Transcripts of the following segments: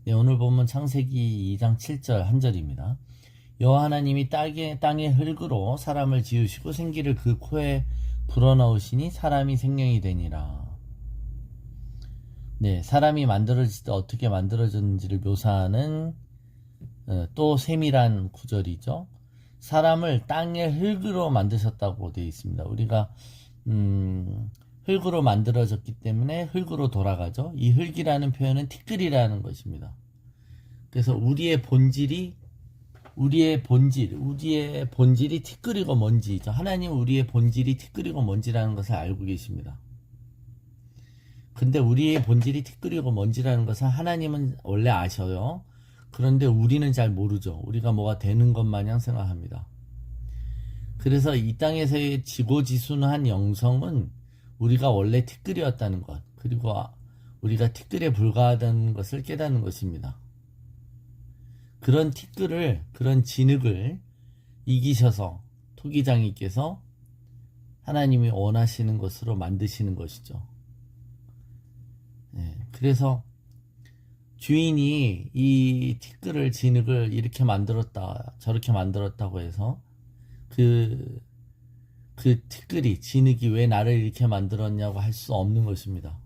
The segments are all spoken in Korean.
네, 오늘 본문 창세기 2장 7절 한 절입니다. 여호와 하나님이 땅에 흙으로 사람을 지으시고 생기를 그 코에 불어넣으시니 사람이 생명이 되니라. 네, 사람이 만들어질 때 어떻게 만들어졌는지를 묘사하는 또 세밀한 구절이죠. 사람을 땅의 흙으로 만드셨다고 되어 있습니다. 우리가 흙으로 만들어졌기 때문에 흙으로 돌아가죠. 이 흙이라는 표현은 티끌이라는 것입니다. 그래서 우리의 본질이 티끌이고 먼지죠. 하나님은 우리의 본질이 티끌이고 먼지라는 것을 알고 계십니다. 근데 우리의 본질이 티끌이고 먼지라는 것을 하나님은 원래 아셔요. 그런데 우리는 잘 모르죠. 우리가 뭐가 되는 것 마냥 생각합니다. 그래서 이 땅에서의 지고지순한 영성은 우리가 원래 티끌이었다는 것, 그리고 우리가 티끌에 불과하다는 것을 깨닫는 것입니다. 그런 티끌을, 그런 진흙을 이기셔서 토기장이께서 하나님이 원하시는 것으로 만드시는 것이죠. 네, 그래서 주인이 이 티끌을, 진흙을 이렇게 만들었다, 저렇게 만들었다고 해서 그 티끌이, 진흙이 왜 나를 이렇게 만들었냐고 할 수 없는 것입니다.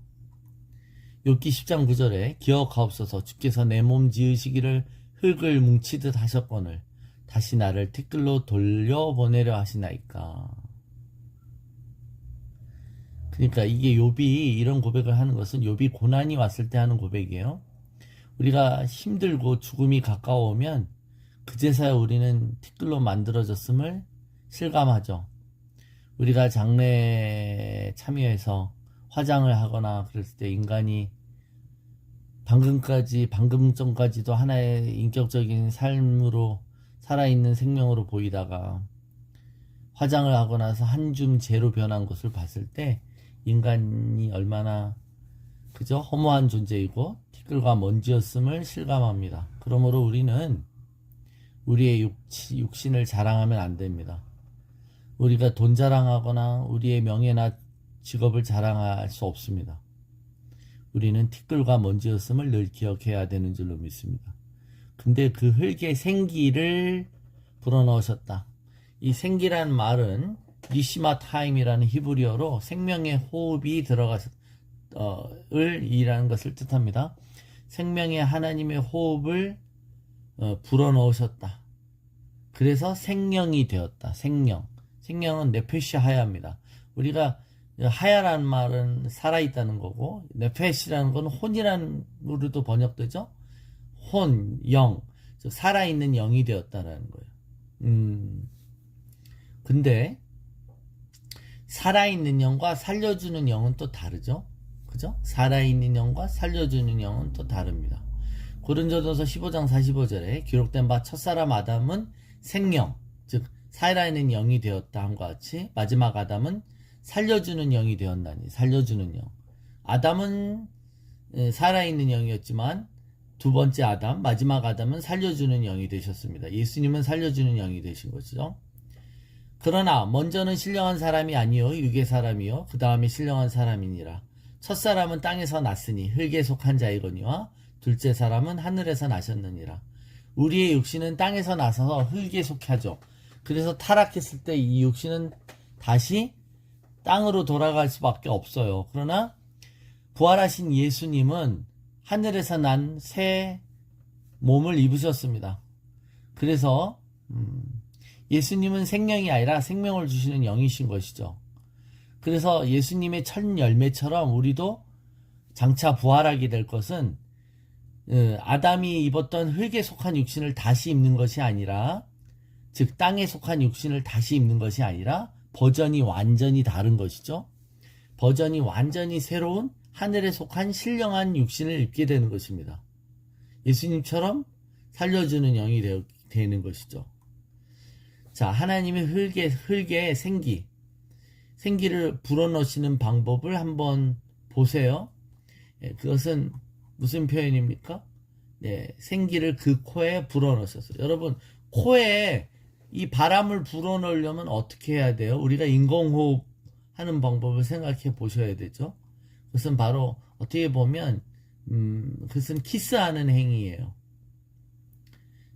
욥기 10장 9절에 기억하옵소서, 주께서 내 몸 지으시기를 흙을 뭉치듯 하셨거늘 다시 나를 티끌로 돌려보내려 하시나이까. 그러니까 이게 욥이 이런 고백을 하는 것은 욥이 고난이 왔을 때 하는 고백이에요. 우리가 힘들고 죽음이 가까워오면 그제서야 우리는 티끌로 만들어졌음을 실감하죠. 우리가 장례에 참여해서 화장을 하거나 그랬을 때 인간이 방금 전까지도 하나의 인격적인 삶으로 살아있는 생명으로 보이다가 화장을 하고 나서 한 줌 재로 변한 것을 봤을 때 인간이 얼마나 그저 허무한 존재이고 티끌과 먼지였음을 실감합니다. 그러므로 우리는 우리의 육신을 자랑하면 안 됩니다. 우리가 돈 자랑하거나 우리의 명예나 직업을 자랑할 수 없습니다. 우리는 티끌과 먼지였음을 늘 기억해야 되는 줄로 믿습니다. 근데 그 흙에 생기를 불어넣으셨다. 이 생기란 말은 니시마 타임이라는 히브리어로 생명의 호흡이 이라는 것을 뜻합니다. 생명의 하나님의 호흡을 불어넣으셨다. 그래서 생명이 되었다. 생명은 네페시 하야입니다. 우리가 하야라는 말은 살아있다는 거고, 네페시라는 건 혼이라는 으로도 번역되죠. 혼, 영, 즉 살아있는 영이 되었다는 거예요. 근데 살아있는 영과 살려주는 영은 또 다르죠. 그죠? 살아있는 영과 살려주는 영은 또 다릅니다. 고린도전서 15장 45절에 기록된 바 첫사람 아담은 생명, 즉 살아있는 영이 되었다 함과 같이 마지막 아담은 살려주는 영이 되었나니, 살려주는 영. 아담은 살아있는 영이었지만 두 번째 아담, 마지막 아담은 살려주는 영이 되셨습니다. 예수님은 살려주는 영이 되신 것이죠. 그러나 먼저는 신령한 사람이 아니요 육의 사람이요 그 다음에 신령한 사람이니라. 첫사람은 땅에서 났으니 흙에 속한 자이거니와 둘째 사람은 하늘에서 나셨느니라. 우리의 육신은 땅에서 나서 흙에 속하죠. 그래서 타락했을 때 이 육신은 다시 땅으로 돌아갈 수밖에 없어요. 그러나 부활하신 예수님은 하늘에서 난 새 몸을 입으셨습니다. 그래서 예수님은 생명이 아니라 생명을 주시는 영이신 것이죠. 그래서 예수님의 첫 열매처럼 우리도 장차 부활하게 될 것은 아담이 입었던 흙에 속한 육신을 다시 입는 것이 아니라, 즉 땅에 속한 육신을 다시 입는 것이 아니라 버전이 완전히 다른 것이죠. 버전이 완전히 새로운 하늘에 속한 신령한 육신을 입게 되는 것입니다. 예수님처럼 살려주는 영이 되는 것이죠. 자, 하나님의 흙에 생기를 불어넣으시는 방법을 한번 보세요. 그것은 무슨 표현입니까? 네, 생기를 그 코에 불어넣으셨어요. 여러분, 코에 이 바람을 불어넣으려면 어떻게 해야 돼요? 우리가 인공호흡 하는 방법을 생각해 보셔야 되죠. 그것은 바로 어떻게 보면 그것은 키스하는 행위예요.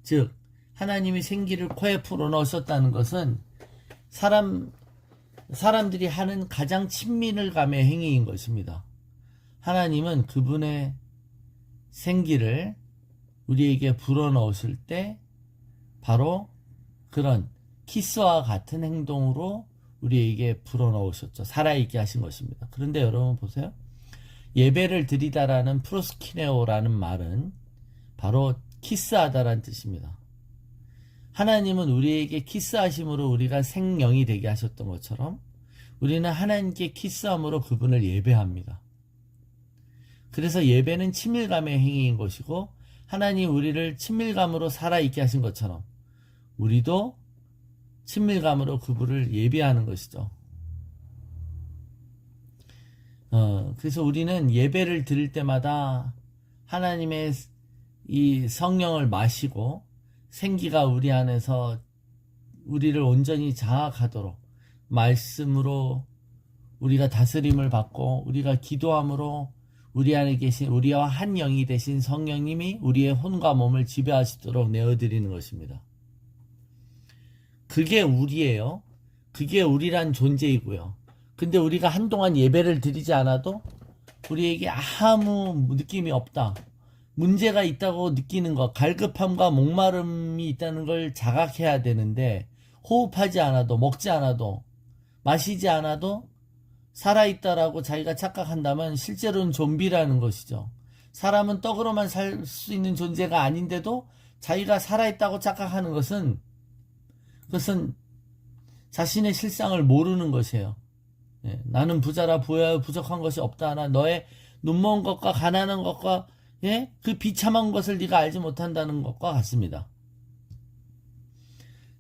즉 하나님이 생기를 코에 풀어넣으셨다는 것은 사람들이 하는 가장 친밀을 감의 행위인 것입니다. 하나님은 그분의 생기를 우리에게 불어넣으실 때 바로 그런 키스와 같은 행동으로 우리에게 불어넣으셨죠. 살아있게 하신 것입니다. 그런데 여러분 보세요. 예배를 드리다라는 프로스키네오라는 말은 바로 키스하다라는 뜻입니다. 하나님은 우리에게 키스하심으로 우리가 생명이 되게 하셨던 것처럼 우리는 하나님께 키스함으로 그분을 예배합니다. 그래서 예배는 친밀감의 행위인 것이고 하나님 우리를 친밀감으로 살아있게 하신 것처럼 우리도 친밀감으로 그분을 예배하는 것이죠. 그래서 우리는 예배를 드릴 때마다 하나님의 이 성령을 마시고 생기가 우리 안에서 우리를 온전히 장악하도록 말씀으로 우리가 다스림을 받고 우리가 기도함으로 우리 안에 계신 우리와 한 영이 되신 성령님이 우리의 혼과 몸을 지배하시도록 내어드리는 것입니다. 그게 우리예요. 그게 우리란 존재이고요. 근데 우리가 한동안 예배를 드리지 않아도 우리에게 아무 느낌이 없다. 문제가 있다고 느끼는 것, 갈급함과 목마름이 있다는 걸 자각해야 되는데 호흡하지 않아도 먹지 않아도 마시지 않아도 살아있다라고 자기가 착각한다면 실제로는 좀비라는 것이죠. 사람은 떡으로만 살 수 있는 존재가 아닌데도 자기가 살아있다고 착각하는 것은 그것은 자신의 실상을 모르는 것이에요. 나는 부자라 보여야 부족한 것이 없다. 나 너의 눈먼 것과 가난한 것과 그 비참한 것을 네가 알지 못한다는 것과 같습니다.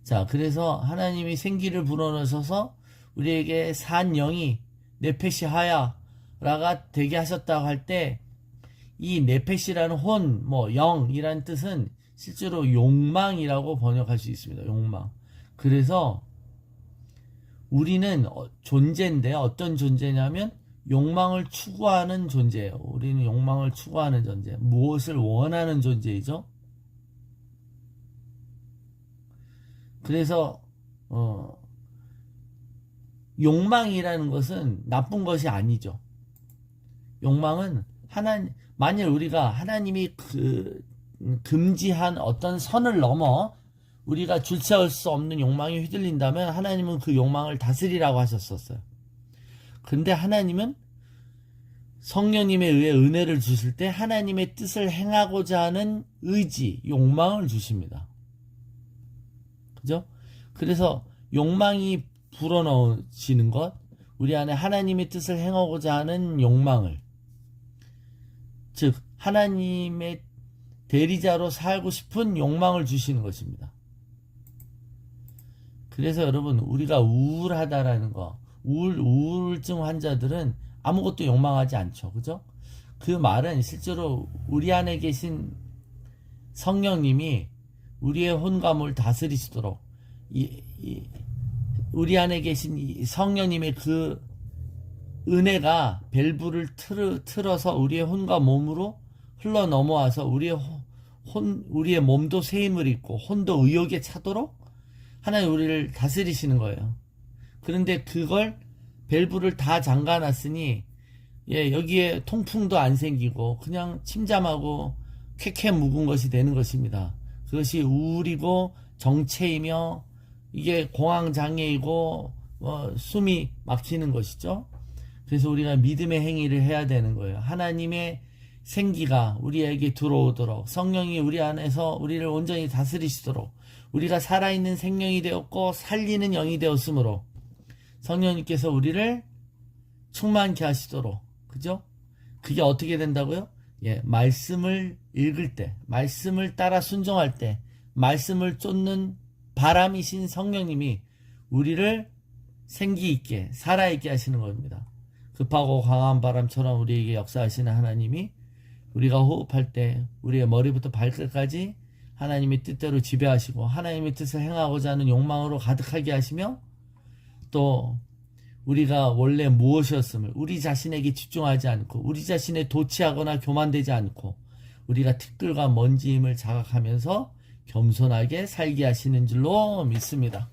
자, 그래서 하나님이 생기를 불어넣으셔서 우리에게 산 영이 네페시 하야라가 되게 하셨다고 할 때 이 네페시라는 혼, 영이라는 뜻은 실제로 욕망이라고 번역할 수 있습니다. 욕망. 그래서 우리는 존재인데 어떤 존재냐면 욕망을 추구하는 존재예요. 우리는 욕망을 추구하는 존재. 무엇을 원하는 존재이죠. 그래서 욕망이라는 것은 나쁜 것이 아니죠. 욕망은 만일 우리가 하나님이 금지한 어떤 선을 넘어 우리가 주체할 수 없는 욕망에 휘둘린다면 하나님은 그 욕망을 다스리라고 하셨었어요. 근데 하나님은 성령님에 의해 은혜를 주실 때 하나님의 뜻을 행하고자 하는 의지, 욕망을 주십니다. 그죠? 그래서 욕망이 불어넣어지는 것, 우리 안에 하나님의 뜻을 행하고자 하는 욕망을, 즉 하나님의 대리자로 살고 싶은 욕망을 주시는 것입니다. 그래서 여러분 우리가 우울하다라는 거, 우울증 환자들은 아무것도 욕망하지 않죠. 그죠? 그 말은 실제로 우리 안에 계신 성령님이 우리의 혼과 몸을 다스리시도록 우리 안에 계신 이 성령님의 그 은혜가 밸브를 틀어서 우리의 혼과 몸으로 흘러 넘어와서 우리의 몸도 새 힘을 입고 혼도 의욕에 차도록 하나님 우리를 다스리시는 거예요. 그런데 그걸 밸브를 다 잠가놨으니 여기에 통풍도 안 생기고 그냥 침잠하고 쾌쾌 묵은 것이 되는 것입니다. 그것이 우울이고 정체이며 이게 공황장애이고 숨이 막히는 것이죠. 그래서 우리가 믿음의 행위를 해야 되는 거예요. 하나님의 생기가 우리에게 들어오도록 성령이 우리 안에서 우리를 온전히 다스리시도록 우리가 살아있는 생명이 되었고 살리는 영이 되었으므로 성령님께서 우리를 충만케 하시도록, 그죠? 그게 어떻게 된다고요? 말씀을 읽을 때, 말씀을 따라 순종할 때, 말씀을 쫓는 바람이신 성령님이 우리를 생기 있게 살아있게 하시는 겁니다. 급하고 강한 바람처럼 우리에게 역사하시는 하나님이 우리가 호흡할 때 우리의 머리부터 발끝까지 하나님의 뜻대로 지배하시고 하나님의 뜻을 행하고자 하는 욕망으로 가득하게 하시며 또 우리가 원래 무엇이었음을 우리 자신에게 집중하지 않고 우리 자신에 도취하거나 교만되지 않고 우리가 티끌과 먼지임을 자각하면서 겸손하게 살게 하시는 줄로 믿습니다.